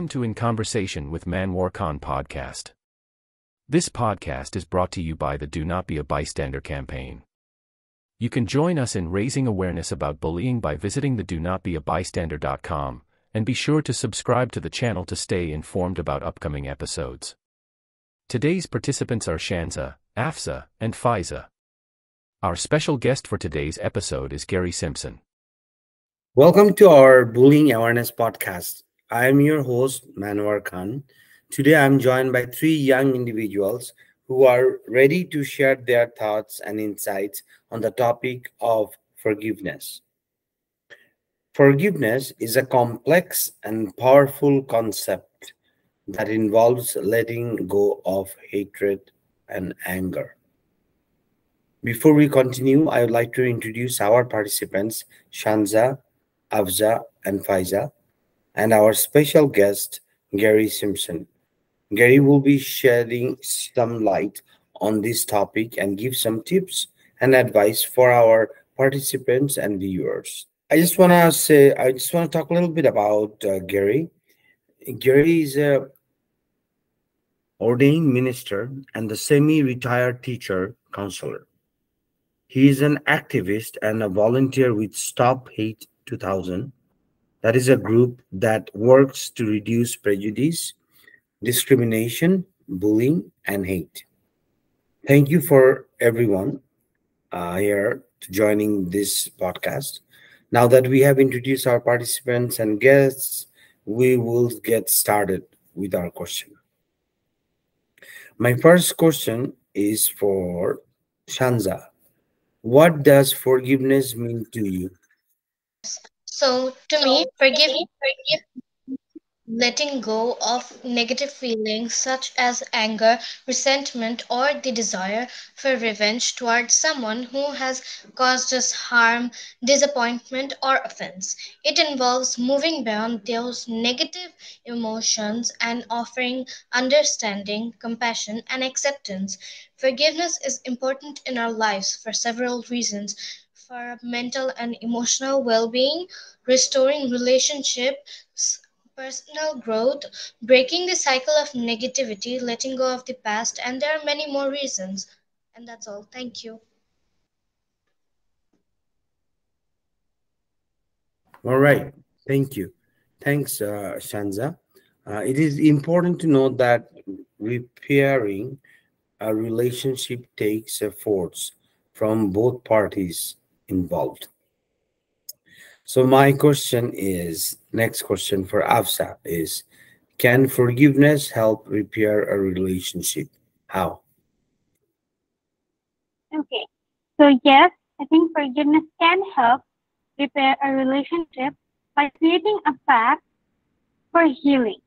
Welcome to In Conversation with MANWAR podcast. This podcast is brought to you by the Do Not Be a Bystander campaign. You can join us in raising awareness about bullying by visiting the donotbeabystander.com, and be sure to subscribe to the channel to stay informed about upcoming episodes. Today's participants are Shanza, Afsa, and Faiza. Our special guest for today's episode is Gary Simpson. Welcome to our Bullying Awareness podcast. I am your host, MANWAR Khan. Today I'm joined by three young individuals who are ready to share their thoughts and insights on the topic of forgiveness. Forgiveness is a complex and powerful concept that involves letting go of hatred and anger. Before we continue, I would like to introduce our participants, Shanza, Afza, and Faiza, and our special guest, Gary Simpson. Gary will be shedding some light on this topic and give some tips and advice for our participants and viewers. I just want to talk a little bit about Gary. Gary is a ordained minister and a semi-retired teacher counselor. He is an activist and a volunteer with Stop Hate 2000. That is a group that works to reduce prejudice, discrimination, bullying, and hate. Thank you for everyone here to joining this podcast. Now that we have introduced our participants and guests, we will get started with our question. My first question is for Shanza. What does forgiveness mean to you? So, to me, forgiveness letting go of negative feelings such as anger, resentment, or the desire for revenge towards someone who has caused us harm, disappointment, or offense. It involves moving beyond those negative emotions and offering understanding, compassion, and acceptance. Forgiveness is important in our lives for several reasons. For mental and emotional well being, restoring relationships, personal growth, breaking the cycle of negativity, letting go of the past, and there are many more reasons. And that's all. Thank you. All right. Thank you. Thanks, Shanza. It is important to note that repairing a relationship takes efforts from both parties involved. So my question is, next question for Afsa is, can forgiveness help repair a relationship? How? Okay, so yes, I think forgiveness can help repair a relationship by creating a path for healing.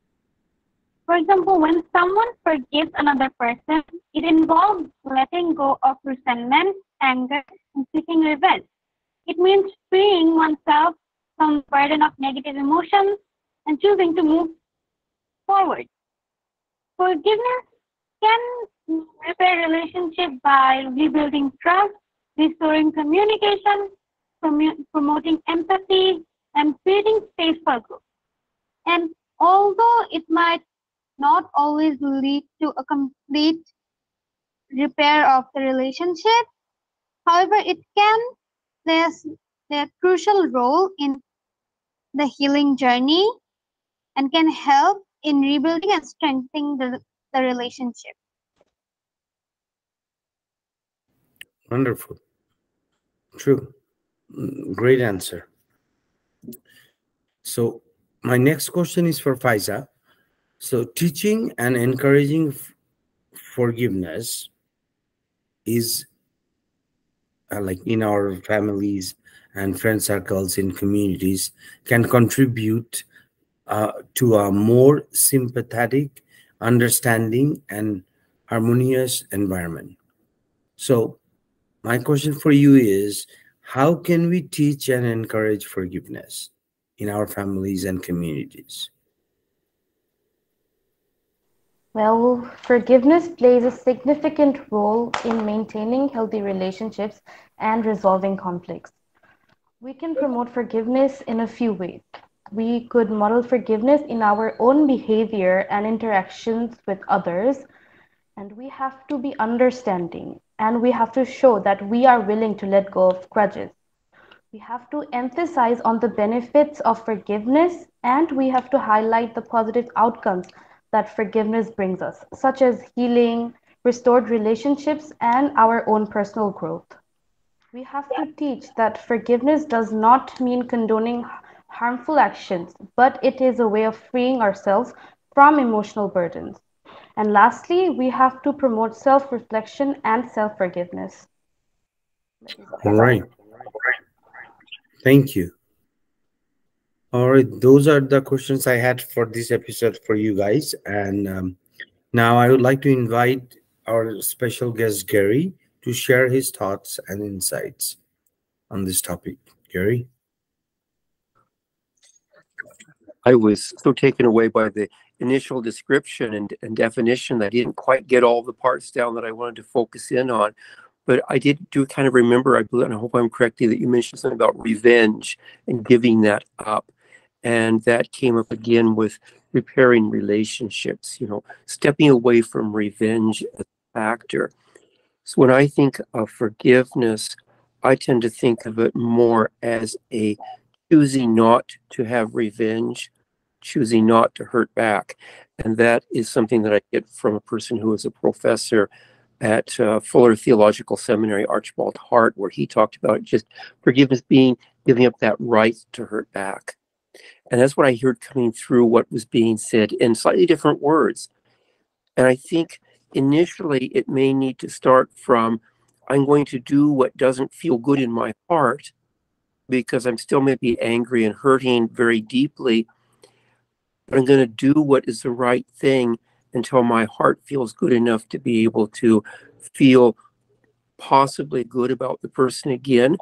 For example, when someone forgives another person, it involves letting go of resentment, anger, and seeking revenge. It means freeing oneself from the burden of negative emotions and choosing to move forward. Forgiveness can repair relationship by rebuilding trust, restoring communication, promoting empathy, and creating space for growth. And although it might not always lead to a complete repair of the relationship, however, it can play a crucial role in the healing journey and can help in rebuilding and strengthening the relationship. Wonderful. True. Great answer. So my next question is for Faiza. So teaching and encouraging forgiveness is like in our families and friend circles in communities can contribute to a more sympathetic, understanding, and harmonious environment. So my question for you is, how can we teach and encourage forgiveness in our families and communities? Well, forgiveness plays a significant role in maintaining healthy relationships and resolving conflicts. We can promote forgiveness in a few ways. we could model forgiveness in our own behavior and interactions with others. And we have to be understanding and we have to show that we are willing to let go of grudges. We have to emphasize on the benefits of forgiveness and we have to highlight the positive outcomes that forgiveness brings us, such as healing, restored relationships, and our own personal growth. We have to teach that forgiveness does not mean condoning harmful actions, but it is a way of freeing ourselves from emotional burdens. And lastly, we have to promote self reflection and self forgiveness. All right. Thank you. All right. Those are the questions I had for this episode for you guys. And now I would like to invite our special guest, Gary, to share his thoughts and insights on this topic. Gary? I was so taken away by the initial description and definition that I didn't quite get all the parts down that I wanted to focus in on. But I do kind of remember, I believe, and I hope I'm correctly, that you mentioned something about revenge and giving that up. And that came up again with repairing relationships, stepping away from revenge as a factor. So when I think of forgiveness, I tend to think of it more as a choosing not to have revenge, choosing not to hurt back. And that is something that I get from a person who is a professor at Fuller Theological Seminary, Archibald Hart, where he talked about just forgiveness being giving up that right to hurt back. And that's what I heard coming through what was being said in slightly different words. And I think initially it may need to start from, I'm going to do what doesn't feel good in my heart because I'm still maybe angry and hurting very deeply. But I'm going to do what is the right thing until my heart feels good enough to be able to feel possibly good about the person again.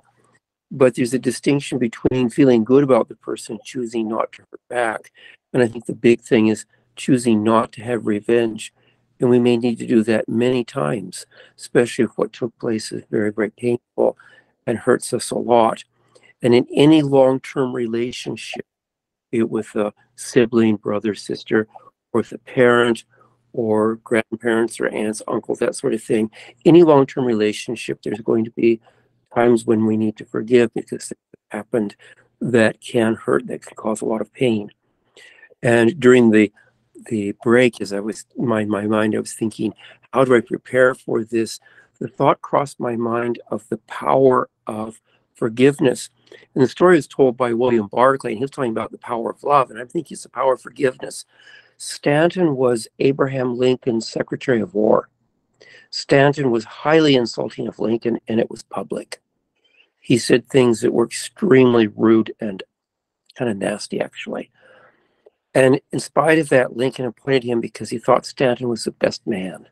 But there's a distinction between feeling good about the person, choosing not to hurt back. And I think the big thing is choosing not to have revenge. And we may need to do that many times, especially if what took place is very, very painful and hurts us a lot. And in any long-term relationship, be it with a sibling, brother, sister, or with a parent, or grandparents, or aunts, uncles, that sort of thing, any long-term relationship, there's going to be times when we need to forgive because things have happened that can hurt, that can cause a lot of pain. And during the break, as I was in my mind, I was thinking, how do I prepare for this? The thought crossed my mind of the power of forgiveness. And the story is told by William Barclay, and he was talking about the power of love, and I'm thinking it's the power of forgiveness. Stanton was Abraham Lincoln's Secretary of War. Stanton was highly insulting of Lincoln, and it was public. He said things that were extremely rude and kind of nasty, actually. And in spite of that, Lincoln appointed him because he thought Stanton was the best man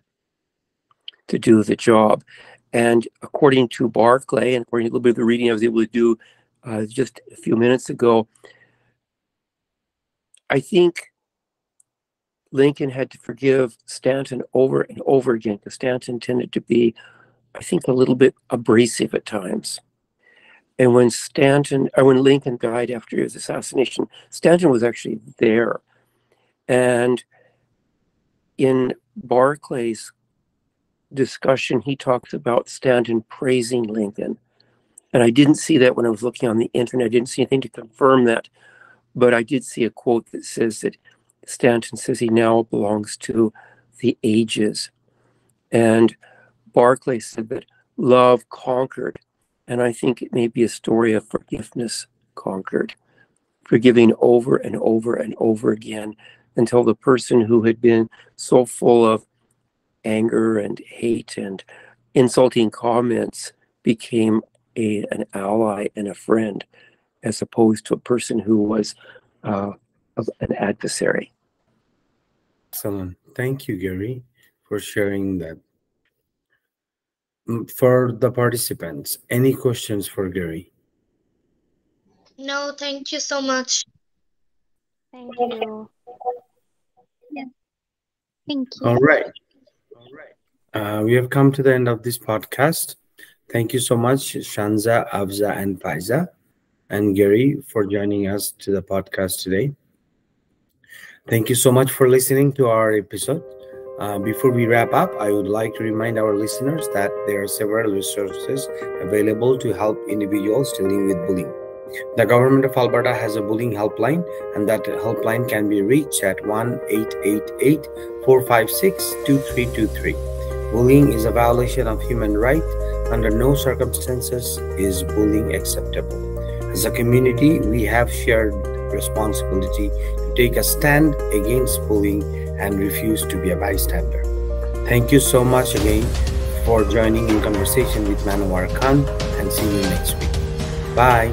to do the job. And according to Barclay, and according to a little bit of the reading I was able to do just a few minutes ago, I think Lincoln had to forgive Stanton over and over again because Stanton tended to be, I think, a little bit abrasive at times. And when Lincoln died after his assassination, Stanton was actually there. And in Barclay's discussion, he talks about Stanton praising Lincoln. And I didn't see that when I was looking on the internet. I didn't see anything to confirm that. But I did see a quote that says that Stanton says he now belongs to the ages. And Barclay said that love conquered. And I think it may be a story of forgiveness conquered, forgiving over and over and over again until the person who had been so full of anger and hate and insulting comments became an ally and a friend, as opposed to a person who was an adversary. Excellent. Thank you, Gary, for sharing that. For the participants, any questions for Gary? No, thank you so much. Thank you. Yes. Thank you. All right. We have come to the end of this podcast. Thank you so much, Shanza, Afza, and Faiza. and Gary for joining us to the podcast today. Thank you so much for listening to our episode. Before we wrap up, I would like to remind our listeners that there are several resources available to help individuals dealing with bullying. The government of Alberta has a bullying helpline, and that helpline can be reached at 1-888-456-2323. Bullying is a violation of human rights. Under no circumstances is bullying acceptable. As a community, we have shared responsibility to take a stand against bullying and refuse to be a bystander. Thank you so much again for joining in conversation with Manwar Khan, and see you next week. Bye.